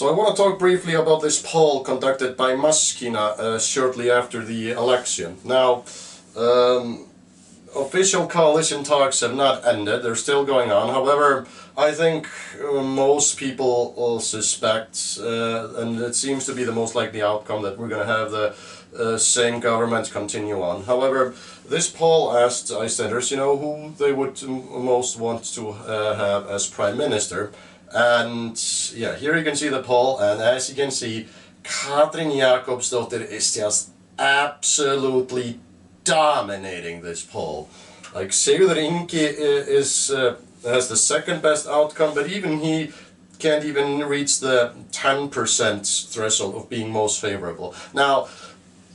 So I want to talk briefly about this poll conducted by Maskína shortly after the election. Now, official coalition talks have not ended, they're still going on. However, I think most people suspect, and it seems to be the most likely outcome, that we're going to have the same government continue on. However, this poll asked Icelanders, who they would most want to have as Prime Minister. And yeah, here you can see the poll, and as you can see, Katrín Jakobsdóttir is just absolutely dominating this poll. Like Enginn has the second best outcome, but even he can't even reach the 10% threshold of being most favorable. Now,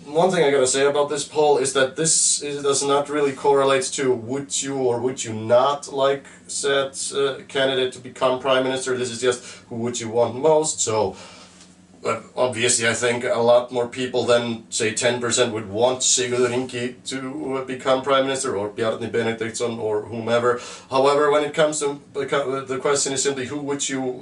one thing I gotta say about this poll is that this does not really correlate to would you or would you not like said candidate to become Prime Minister. This is just who would you want most. So obviously I think a lot more people than say 10% would want Enginn to become Prime Minister, or Bjarni Benediktsson, or whomever. However, when it comes to the question is simply who would you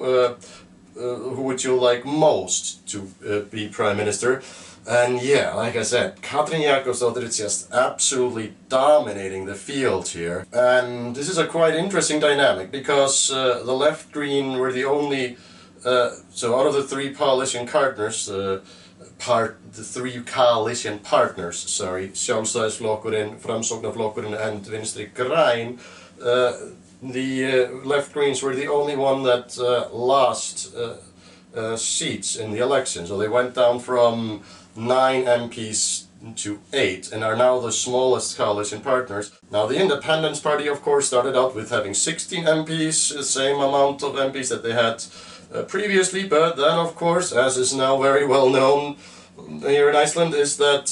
like most to be Prime Minister. And yeah, like I said, Katrín Jakobsdóttir is just absolutely dominating the field here. And this is a quite interesting dynamic, because the left-green were the only, so out of the three coalition partners, Sjálfstæðisflokkurinn, Framsóknarflokkurinn and Vinstri Græn, the left-greens were the only one that lost seats in the election. So they went down from 9 MPs to 8 and are now the smallest coalition partners. Now the Independence Party, of course, started out with having 16 MPs, the same amount of MPs that they had previously, but then, of course, as is now very well known here in Iceland, is that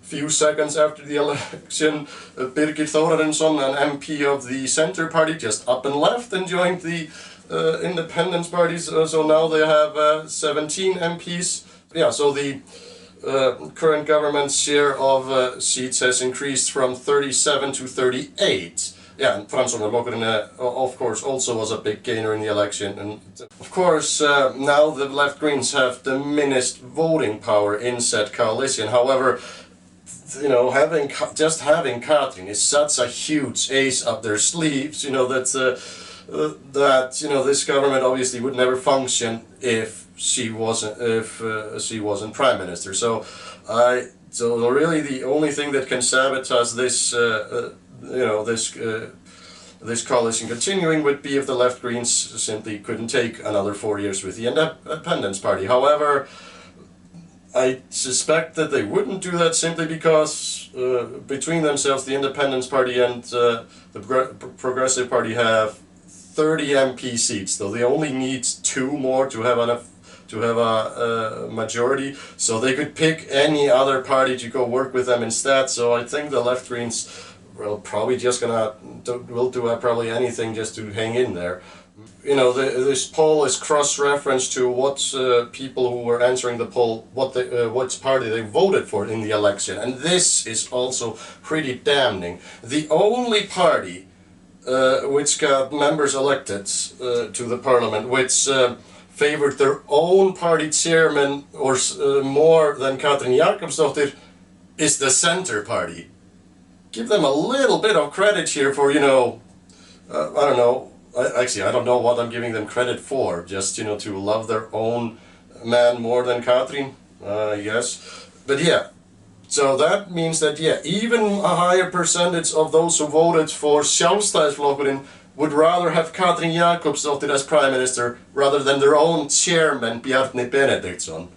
few seconds after the election, Birgir Þórarinsson, an MP of the Center Party, just up and left and joined the Independence Parties. So now they have 17 MPs. Yeah, so the current government's share of seats has increased from 37 to 38. Yeah, and Framsóknarflokkurinn, of course, also was a big gainer in the election. And of course, now the left-greens have diminished voting power in said coalition. However, having Katrín is such a huge ace up their sleeves, that this government obviously would never function if she wasn't Prime Minister. So really the only thing that can sabotage this this coalition continuing would be if the left greens simply couldn't take another 4 years with the Independence Party. However, I suspect that they wouldn't do that simply because between themselves the Independence Party and the Progressive Party have 30 MP seats, though they only need 2 more to have a majority, so they could pick any other party to go work with them instead. So I think the left greens will probably just will do probably anything just to hang in there. This poll is cross-referenced to what people who were answering the poll, what party they voted for in the election, and this is also pretty damning. The only party which got members elected to the parliament, which favored their own party chairman or more than Katrín Jakobsdóttir, is the Center Party. Give them a little bit of credit here for, I don't know, actually I don't know what I'm giving them credit for, just, to love their own man more than Katrín, yes. But yeah, so that means that, yeah, even a higher percentage of those who voted for Sjálfstæðisflokkurinn would rather have Katrín Jakobsdóttir as Prime Minister rather than their own chairman, Bjarni Benediktsson.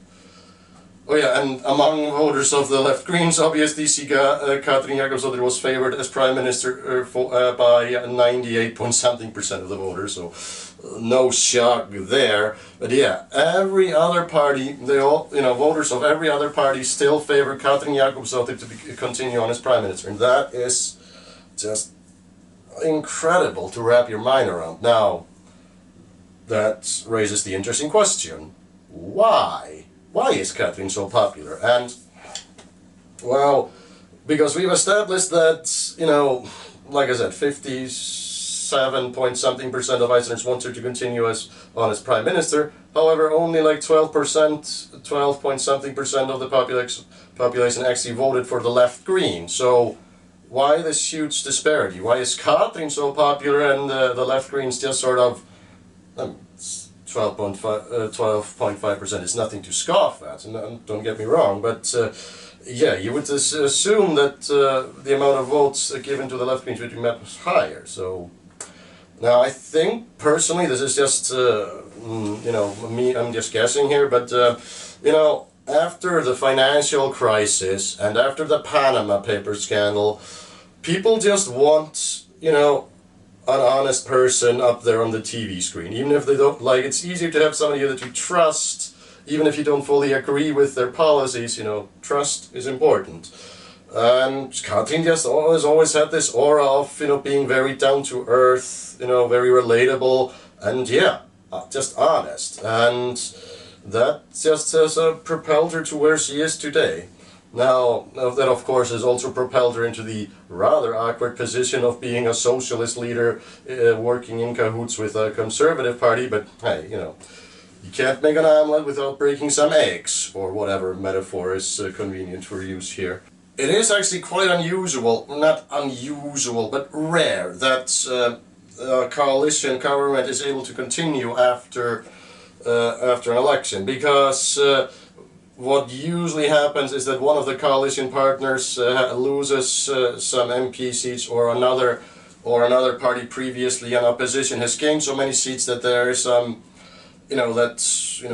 Oh yeah, and among voters of the left greens, obviously, Katrín Jakobsdóttir was favored as Prime Minister by 98-point-something% of the voters, so no shock there. But yeah, every other party, voters of every other party still favor Katrín Jakobsdóttir to continue on as Prime Minister, and that is just incredible to wrap your mind around. Now, that raises the interesting question: why? Why is Katrín so popular? And, well, because we've established that, like I said, 57% 7-point-something% of Icelanders wanted to continue on as prime minister. However, only like 12-point-something% of the population actually voted for the left green. So why this huge disparity? Why is Katrín so popular and the left greens just sort of 12.5% is nothing to scoff at, and don't get me wrong, but yeah, you would assume that the amount of votes given to the left greens would be much higher. So now I think personally this is just you know, me, I'm just guessing here, but you know, after the financial crisis and after the Panama Papers scandal, people just want, you know, an honest person up there on the TV screen. Even if they don't like, it's easier to have somebody that you trust, even if you don't fully agree with their policies. You know, trust is important. And Katrín just always had this aura of, you know, being very down to earth, you know, very relatable, and yeah, just honest. And that just has propelled her to where she is today. Now, that of course has also propelled her into the rather awkward position of being a socialist leader working in cahoots with a conservative party, but hey, you know, you can't make an omelette without breaking some eggs, or whatever metaphor is convenient for use here. It is actually quite unusual, not unusual, but rare, that a coalition government is able to continue after an election, because what usually happens is that one of the coalition partners loses some MP seats, or another party previously in opposition has gained so many seats that there is some, you know,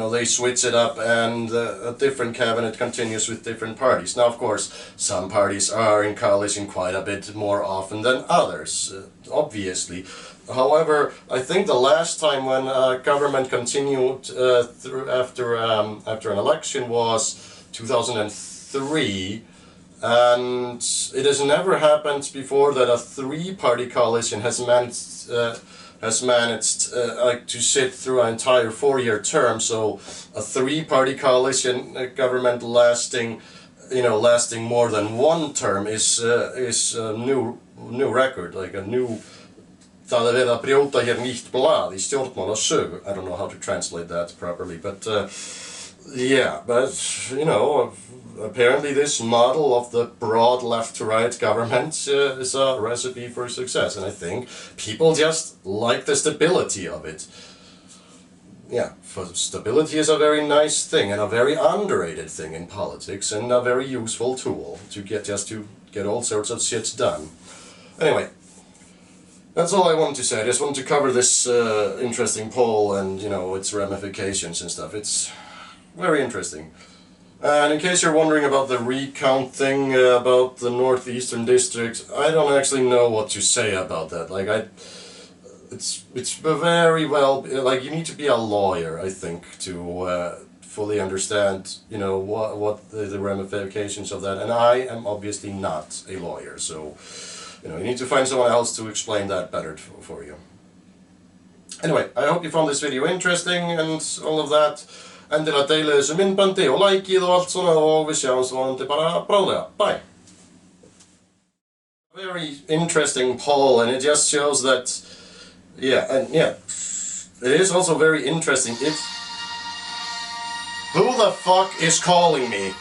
they switch it up, and a different cabinet continues with different parties. Now, of course, some parties are in coalition quite a bit more often than others, obviously. However, I think the last time when government continued after an election was 2003, and it has never happened before that a three-party coalition has managed to sit through an entire 4-year term. So a three-party coalition government lasting more than one term is a new record, like a new. Það verið að brjóta hér nýtt blað í stjórnmálasögu. I don't know how to translate that properly, but yeah, but you know, apparently this model of the broad left-to-right government is a recipe for success, and I think people just like the stability of it. Yeah, stability is a very nice thing and a very underrated thing in politics, and a very useful tool to get all sorts of shit done. Anyway. That's all I wanted to say. I just wanted to cover this interesting poll and, you know, its ramifications and stuff. It's very interesting. And in case you're wondering about the recount thing about the northeastern district, I don't actually know what to say about that. Like, it's very well, like, you need to be a lawyer, I think, to fully understand, you know, what the ramifications of that. And I am obviously not a lawyer, so. You know, you need to find someone else to explain that better for you. Anyway, I hope you found this video interesting and all of that. Endilega deilið þessu myndbandi og likeið og allt svona, og við sjáumst vonandi bara bráðlega. Bye! Very interesting poll, and it just shows that, it is also very interesting if... Who the fuck is calling me?